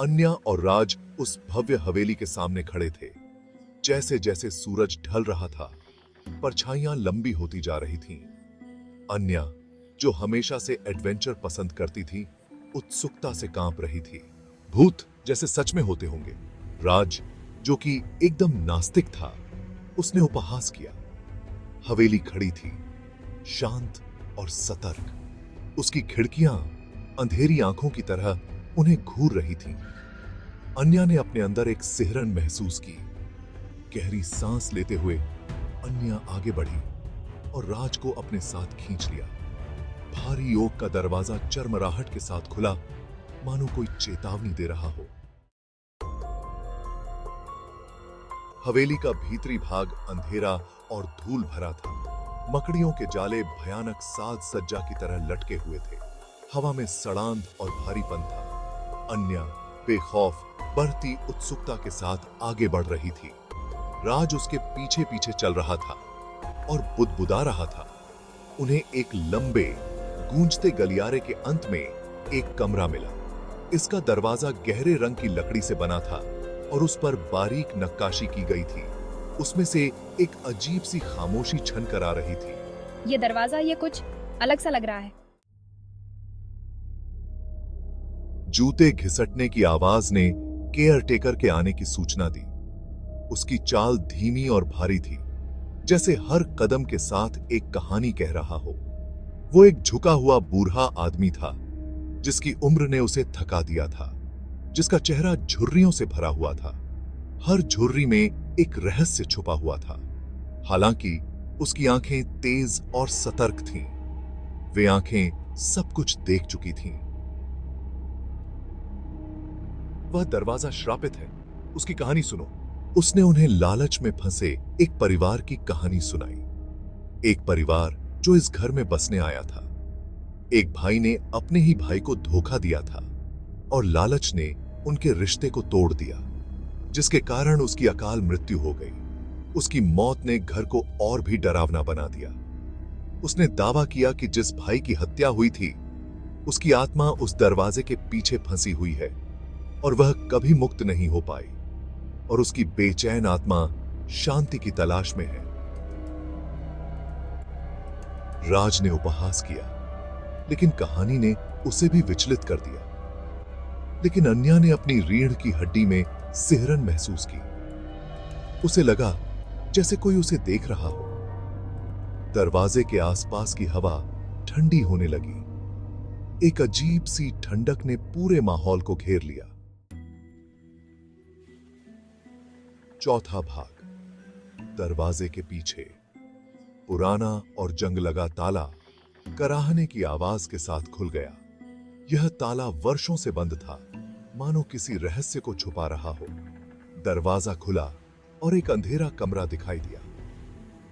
अन्या और राज उस भव्य हवेली के सामने खड़े थे। जैसे जैसे सूरज ढल रहा था, परछाइयां लंबी होती जा रही थीं। अन्या, जो हमेशा से एडवेंचर पसंद करती थी, उत्सुकता से कांप रही थी। भूत जैसे सच में होते होंगे। राज, जो कि एकदम नास्तिक था, उसने उपहास किया। हवेली खड़ी थी, शांत और सतर्क। उसकी खिड़कियां अंधेरी आंखों की तरह उन्हें घूर रही थीं। अन्या ने अपने अंदर एक सिहरन महसूस की। गहरी सांस लेते हुए अन्या आगे बढ़ी और राज को अपने साथ खींच लिया। भारी ओक का दरवाजा चरमराहट के साथ खुला, मानो कोई चेतावनी दे रहा हो। हवेली का भीतरी भाग अंधेरा और धूल भरा था। मकड़ियों के जाले भयानक साज सज्जा की तरह लटके हुए थे। हवा में सड़ांध और भारीपन था। अन्या बेखौफ, बढ़ती उत्सुकता के साथ आगे बढ़ रही थी। राज उसके पीछे पीछे चल रहा था और बुदबुदा रहा था। उन्हें एक लंबे, गूंजते गलियारे के अंत में एक कमरा मिला। इसका दरवाजा गहरे रंग की लकड़ी से बना था और उस पर बारीक नक्काशी की गई थी। उसमें से एक अजीब सी खामोशी छन कर आ रही थी। ये दरवाजा, ये कुछ अलग सा लग रहा है। जूते घिसटने की आवाज ने केयरटेकर के आने की सूचना दी। उसकी चाल धीमी और भारी थी, जैसे हर कदम के साथ एक कहानी कह रहा हो। वो एक झुका हुआ बूढ़ा आदमी था, जिसकी उम्र ने उसे थका दिया था, जिसका चेहरा झुर्रियों से भरा हुआ था। हर झुर्री में एक रहस्य छुपा हुआ था। हालांकि उसकी आंखें तेज और सतर्क थीं। वे आंखें सब कुछ देख चुकी थीं। वह दरवाजा श्रापित है, उसकी कहानी सुनो। उसने उन्हें लालच में फंसे एक परिवार की कहानी सुनाई। एक परिवार जो इस घर में बसने आया था। एक भाई ने अपने ही भाई को धोखा दिया था और लालच ने उनके रिश्ते को तोड़ दिया, जिसके कारण उसकी अकाल मृत्यु हो गई। उसकी मौत ने घर को और भी डरावना बना दिया। उसने दावा किया कि जिस भाई की हत्या हुई थी, उसकी आत्मा उस दरवाजे के पीछे फंसी हुई है और वह कभी मुक्त नहीं हो पाई, और उसकी बेचैन आत्मा शांति की तलाश में है। राज ने उपहास किया, लेकिन कहानी ने उसे भी विचलित कर दिया। लेकिन अन्या ने अपनी रीढ़ की हड्डी में सिहरन महसूस की। उसे लगा जैसे कोई उसे देख रहा हो। दरवाजे के आसपास की हवा ठंडी होने लगी। एक अजीब सी ठंडक ने पूरे माहौल को घेर लिया। चौथा भाग। दरवाजे के पीछे पुराना और जंग लगा ताला कराहने की आवाज के साथ खुल गया। यह ताला वर्षों से बंद था, मानो किसी रहस्य को छुपा रहा हो। दरवाजा खुला और एक अंधेरा कमरा दिखाई दिया।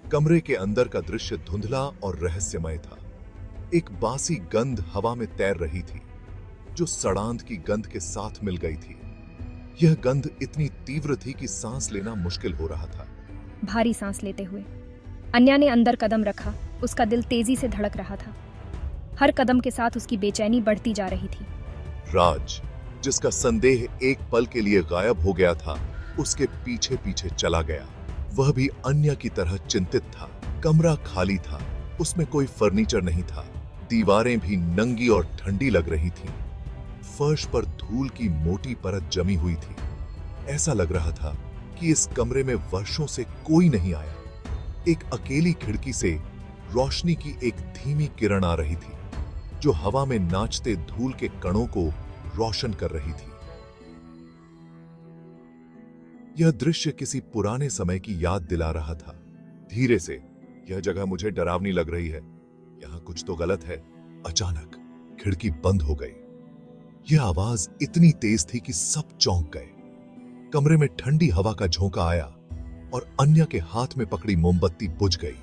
कमरे के अंदर का दृश्य धुंधला और रहस्यमय था। एक बासी गंध हवा में तैर रही थी, जो सड़ांध की गंध के साथ मिल गई थी। यह गंध इतनी तीव्र थी कि सांस लेना मुश्किल हो रहा था। भारी सांस लेते हुए अन्या ने अंदर कदम रखा। उसका दिल तेजी से धड़क रहा था। हर कदम के साथ उसकी बेचैनी बढ़ती जा रही थी। राज, जिसका संदेह एक पल के लिए गायब हो गया था, उसके पीछे पीछे चला गया। वह भी अन्य की तरह चिंतित था। कमरा खाली था, उसमें कोई फर्नीचर नहीं था। दीवारें भी नंगी और ठंडी लग रही थीं। फर्श पर धूल की मोटी परत जमी हुई थी। ऐसा लग रहा था कि इस कमरे में वर्षों से कोई नहीं आया। एक अकेली खिड़की से रोशनी की एक धीमी किरण आ रही थी, जो हवा में नाचते धूल के कणों को रोशन कर रही थी। यह दृश्य किसी पुराने समय की याद दिला रहा था। धीरे से, यह जगह मुझे डरावनी लग रही है, यहां कुछ तो गलत है। अचानक खिड़की बंद हो गई। यह आवाज इतनी तेज थी कि सब चौंक गए। कमरे में ठंडी हवा का झोंका आया और अन्य के हाथ में पकड़ी मोमबत्ती बुझ गई।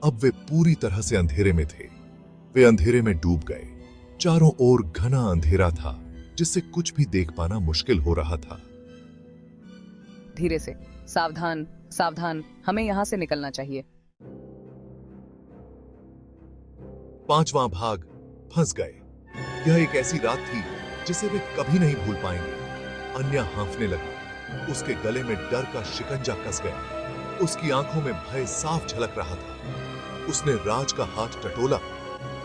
अब वे पूरी तरह से अंधेरे में थे। वे अंधेरे में डूब गए। चारों ओर घना अंधेरा था, जिससे कुछ भी देख पाना मुश्किल हो रहा था। धीरे से, सावधान सावधान, हमें यहाँ से निकलना चाहिए। पांचवां भाग। फंस गए। यह एक ऐसी रात थी जिसे वे कभी नहीं भूल पाएंगे। अन्या हांफने लगी। उसके गले में डर का शिकंजा कस गया। उसकी आंखों में भय साफ झलक रहा था। उसने राज का हाथ टटोला,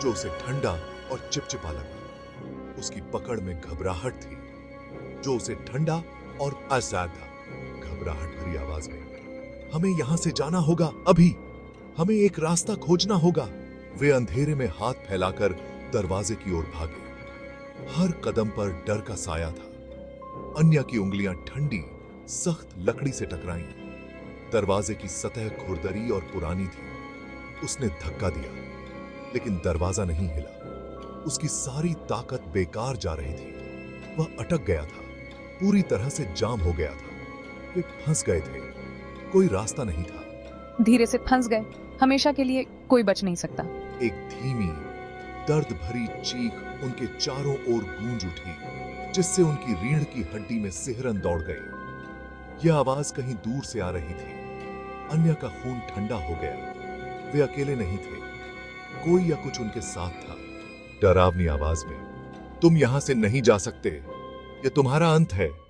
जो उसे ठंडा और चिपचिपा लगा। उसकी पकड़ में घबराहट थी, जो उसे ठंडा और आजाद था। घबराहट भरी आवाज में, हमें यहां से जाना होगा अभी। हमें एक रास्ता खोजना होगा। वे अंधेरे में हाथ फैलाकर दरवाजे की ओर भागे। हर कदम पर डर का साया था। अन्या की उंगलियां ठंडी, सख्त लकड़ी से टकराईं। दरवाजे की सतह खुरदरी और पुरानी थी। उसने धक्का दिया, लेकिन दरवाजा नहीं हिला। उसकी सारी ताकत बेकार जा रही थी। वह अटक गया था, पूरी तरह से जाम हो गया था। वे फंस गए थे। कोई रास्ता नहीं था। धीरे से फंस गए। हमेशा के लिए कोई बच नहीं सकता। एक धीमी, दर्द भरी चीख उनके चारों ओर गूंज उठी, जिससे उनकी रीढ़ की हड्डी में सिहरन दौड़ गई। यह आवाज कहीं दूर से आ रही थी। अन्या का खून ठंडा हो गया। वे अकेले नहीं थे, कोई या कुछ उनके साथ था। डरावनी आवाज में, तुम यहां से नहीं जा सकते, यह तुम्हारा अंत है।